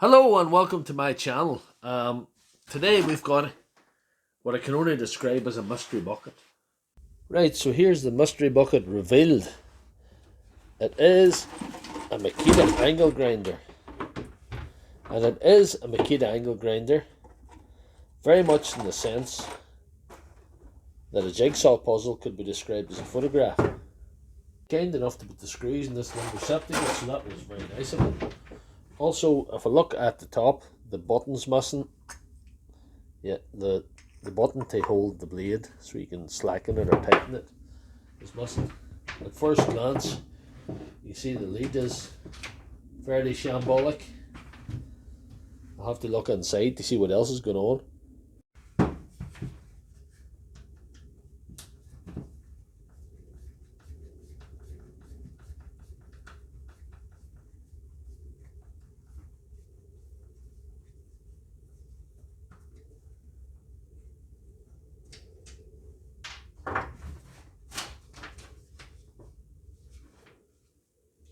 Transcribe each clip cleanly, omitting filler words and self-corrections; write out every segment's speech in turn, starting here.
Hello and welcome to my channel. Today we've got what I can only describe as a mystery bucket. Right, so here's the mystery bucket revealed. It is a Makita angle grinder. And it is a Makita angle grinder very much in the sense that a jigsaw puzzle could be described as a photograph. Kind enough to put the screws in this little receptacle, so that was very nice of him. Also, if I look at the top, the button's missing. Yeah, the button to hold the blade so you can slacken it or tighten it is missing. At first glance, you see the lead is fairly shambolic. I'll have to look inside to see what else is going on.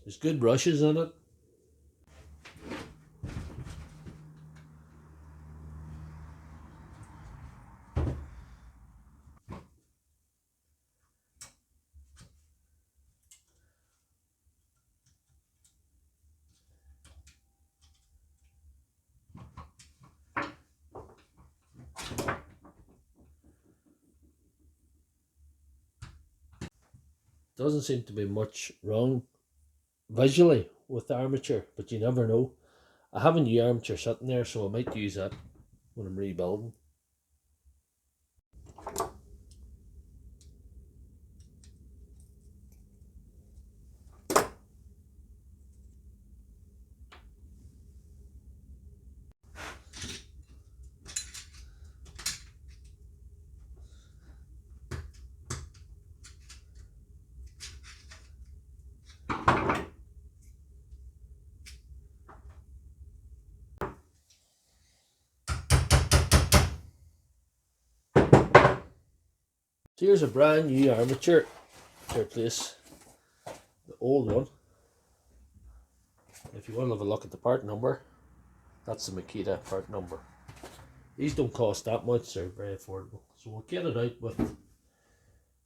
There's good brushes in it. Doesn't seem to be much wrong visually with the armature, but you never know. I have a new armature sitting there, so I might use that when I'm rebuilding. So here's a brand new armature to replace the old one. If you want to have a look at the part number, that's the Makita part number. These don't cost that much, they're very affordable. So we'll get it out with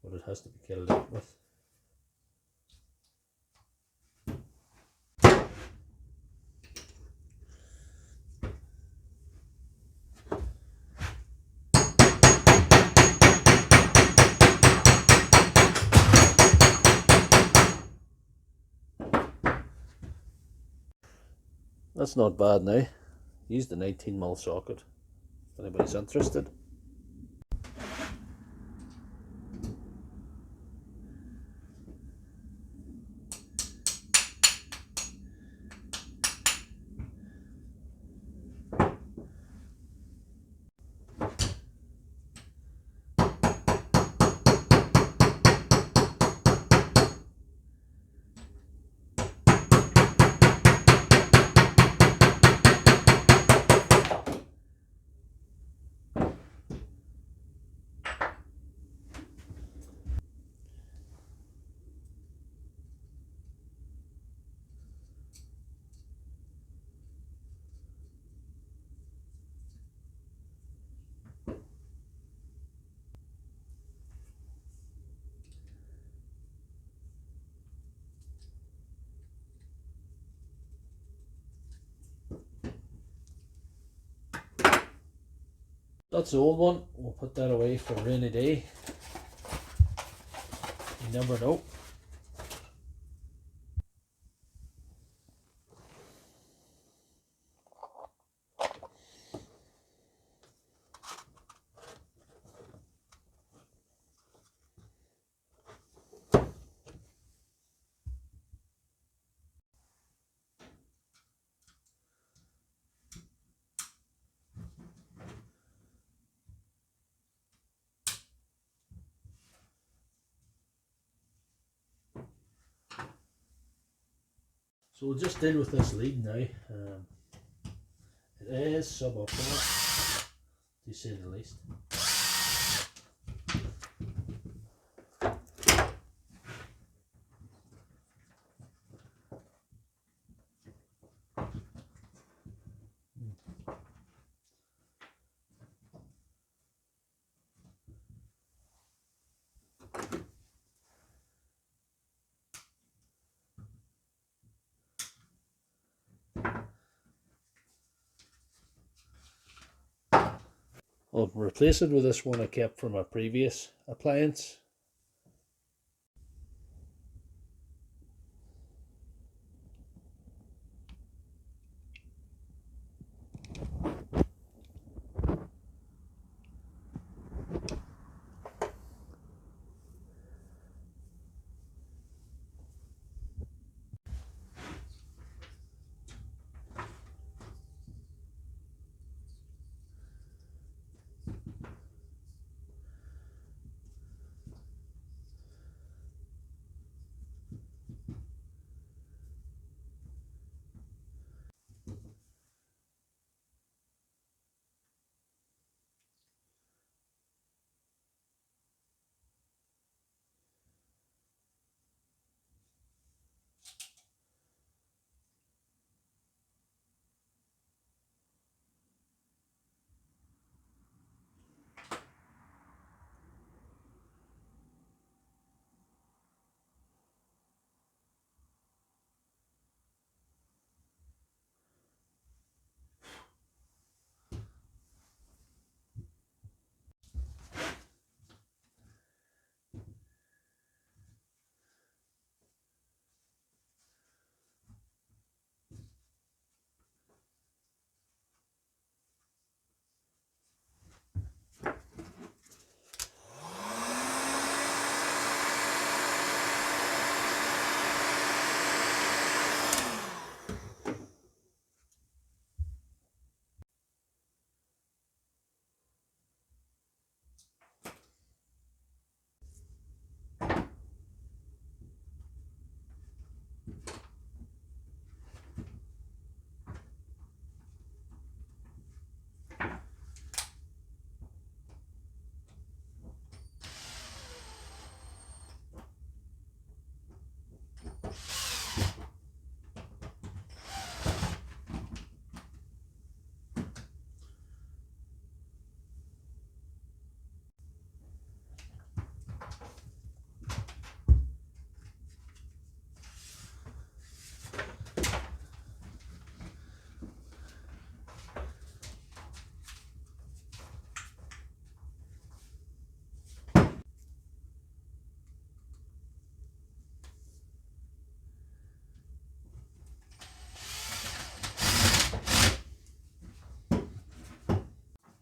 what it has to be kitted out with. That's not bad now. Use the 19mm socket if anybody's interested. That's the old one. We'll put that away for a rainy day. You never know. So we'll just deal with this lead now. It is suboptimal, to say the least. I'll replace it with this one I kept from a previous appliance.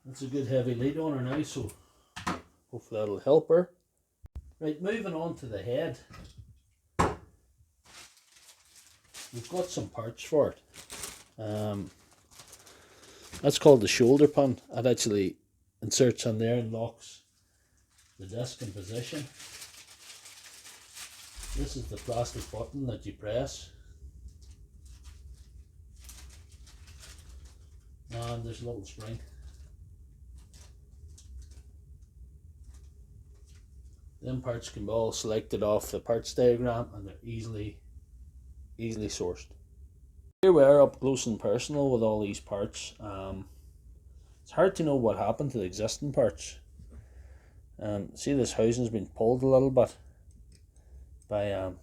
That's a good heavy lead on her now, so hopefully that'll help her. Right, moving on to the head. We've got some parts for it. That's called the shoulder pin. It actually inserts on there and locks the disc in position. This is the plastic button that you press. And there's a little spring. Them parts can be all selected off the parts diagram and they're easily sourced. Here we are up close and personal with all these parts. It's hard to know what happened to the existing parts. See, this housing's been pulled a little bit by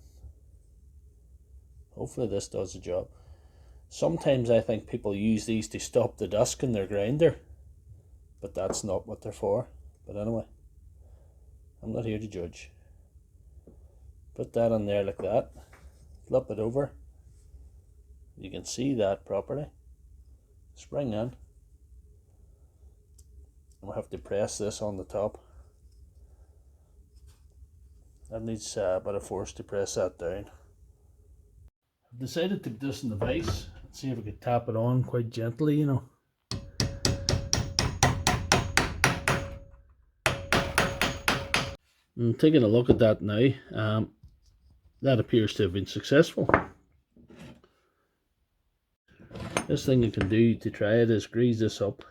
hopefully this does the job. Sometimes I think people use these to stop the disc in their grinder, but that's not what they're for. But anyway, I'm not here to judge. Put that on there like that, flip it over, you can see that properly. Spring in. We'll have to press this on the top. That needs a bit of force to press that down. I've decided to put this in the vise and see if I could tap it on quite gently, you know. And taking a look at that now, that appears to have been successful. This thing you can do to try it is grease this up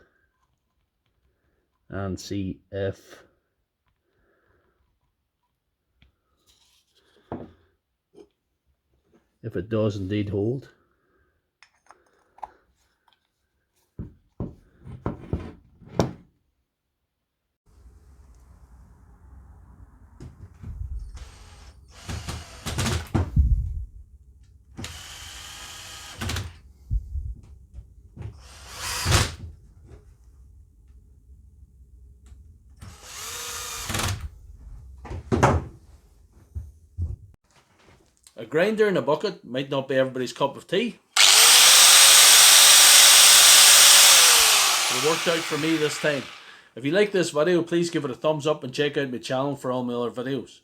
and see if it does indeed hold. A grinder in a bucket might not be everybody's cup of tea. It worked out for me this time. If you like this video, please give it a thumbs up and check out my channel for all my other videos.